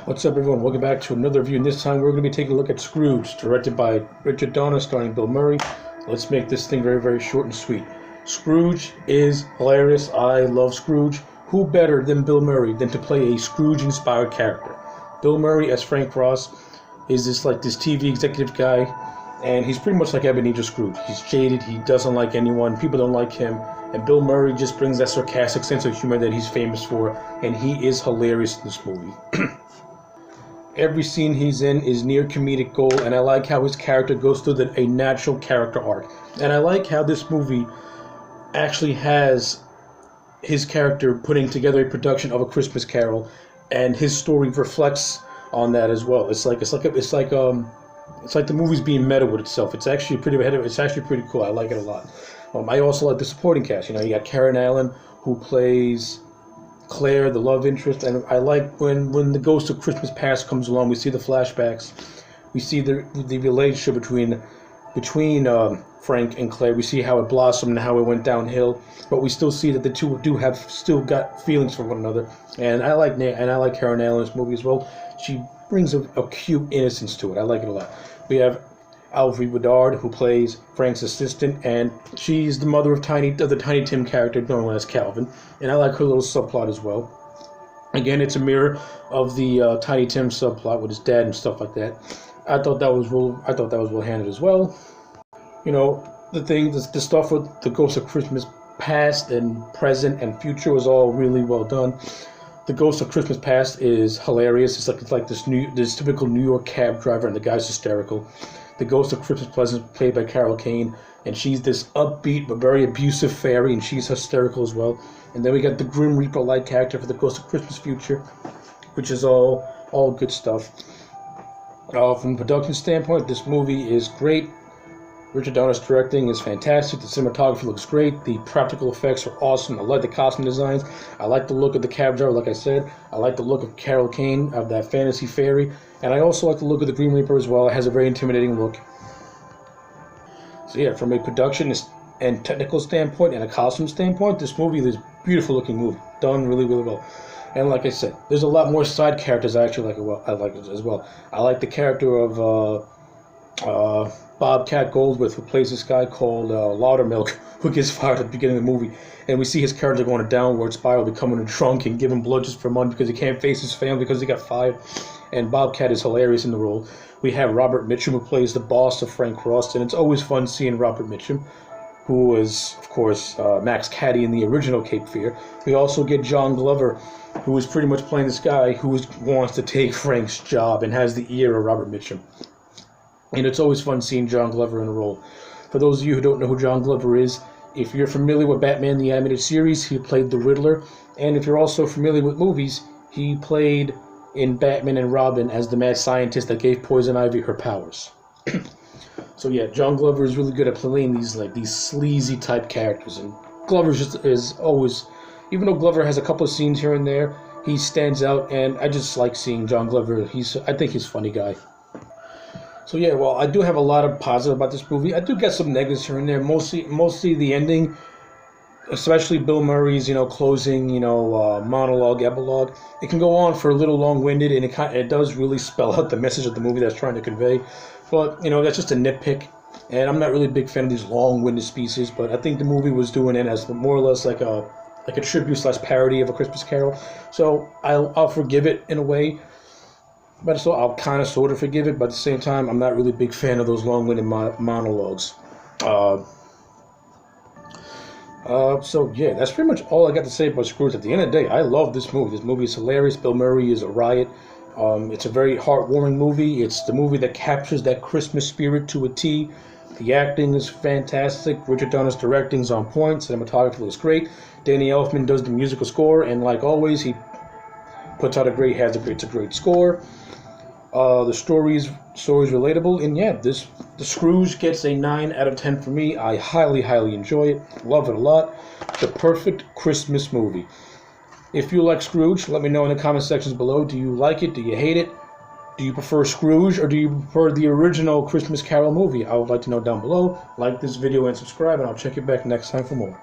What's up, everyone? Welcome back to another review, and this time we're going to be taking a look at Scrooged, directed by Richard Donner, starring Bill Murray. Let's make this thing very, very short and sweet. Scrooge is hilarious. I love Scrooge. Who better than Bill Murray than to play a Scrooge-inspired character? Bill Murray as Frank Ross is this TV executive guy, and he's pretty much like Ebenezer Scrooge. He's jaded, he doesn't like anyone, people don't like him, and Bill Murray just brings that sarcastic sense of humor that he's famous for, and he is hilarious in this movie. Every scene he's in is near comedic gold, and I like how his character goes through a natural character arc. And I like how this movie actually has his character putting together a production of A Christmas Carol, and his story reflects on that as well. It's like the movie's being meta with itself. It's actually pretty cool. I like it a lot. I also like the supporting cast. You got Karen Allen, who plays Claire, the love interest, and I like when the Ghost of Christmas Past comes along. We see the flashbacks, we see the relationship between Frank and Claire. We see how it blossomed and how it went downhill, but we still see that the two have still got feelings for one another. And I like Karen Allen in this movie as well. She brings a cute innocence to it. I like it a lot. We have Alfre Woodard, who plays Frank's assistant, and she's the mother of the Tiny Tim character known as Calvin, and I like her little subplot as well. Again, it's a mirror of the Tiny Tim subplot with his dad and stuff like that. I thought that was well handled as well. The stuff with the Ghost of Christmas Past and present and future was all really well done. The Ghost of Christmas Past is hilarious. It's like this typical New York cab driver, and the guy's hysterical. The Ghost of Christmas Present, played by Carol Kane, and she's this upbeat but very abusive fairy, and she's hysterical as well. And then we got the Grim Reaper-like character for the Ghost of Christmas Future, which is all good stuff. From a production standpoint, this movie is great. Richard Donner's directing is fantastic. The cinematography looks great. The practical effects are awesome. I like the costume designs. I like the look of the cab driver, like I said. I like the look of Carol Kane, of that fantasy fairy. And I also like the look of the Green Reaper as well. It has a very intimidating look. So yeah, from a production and technical standpoint and a costume standpoint, this movie is a beautiful looking movie. Done really, really well. And like I said, there's a lot more side characters I actually like it well. I like it as well. I like the character of Bobcat Goldthwait, who plays this guy called Laudermilk, who gets fired at the beginning of the movie. And we see his character going a downward spiral, becoming a drunk and giving blood just for money because he can't face his family because he got fired. And Bobcat is hilarious in the role. We have Robert Mitchum, who plays the boss of Frank Ross, and it's always fun seeing Robert Mitchum, who was, of course, Max Cady in the original Cape Fear. We also get John Glover, who is pretty much playing this guy who wants to take Frank's job and has the ear of Robert Mitchum. And it's always fun seeing John Glover in a role. For those of you who don't know who John Glover is, if you're familiar with Batman the Animated Series, he played the Riddler. And if you're also familiar with movies, he played in Batman and Robin as the mad scientist that gave Poison Ivy her powers. So yeah, John Glover is really good at playing these sleazy type characters. And Glover is always, even though Glover has a couple of scenes here and there, he stands out, and I just like seeing John Glover. I think he's a funny guy. So yeah, well, I do have a lot of positive about this movie. I do get some negatives here and there. Mostly the ending, especially Bill Murray's closing monologue, epilogue. It can go on for a little long-winded, and it does really spell out the message of the movie that's trying to convey. But that's just a nitpick, and I'm not really a big fan of these long-winded speeches. But I think the movie was doing it as more or less like a tribute/parody of A Christmas Carol. So I'll forgive it in a way. But so I'll kind of sort of forgive it, but at the same time, I'm not really a big fan of those long-winded monologues. So yeah, that's pretty much all I got to say about Scrooge. At the end of the day, I love this movie. This movie is hilarious. Bill Murray is a riot. It's a very heartwarming movie. It's the movie that captures that Christmas spirit to a T. The acting is fantastic. Richard Donner's directing is on point. Cinematography is great. Danny Elfman does the musical score, and like always, he puts out a great score. The story's relatable, and yeah, the Scrooge gets a 9 out of 10 for me. I highly, highly enjoy it. Love it a lot. The perfect Christmas movie. If you like Scrooge, let me know in the comment sections below. Do you like it? Do you hate it? Do you prefer Scrooge, or do you prefer the original Christmas Carol movie? I would like to know down below. Like this video and subscribe, and I'll check you back next time for more.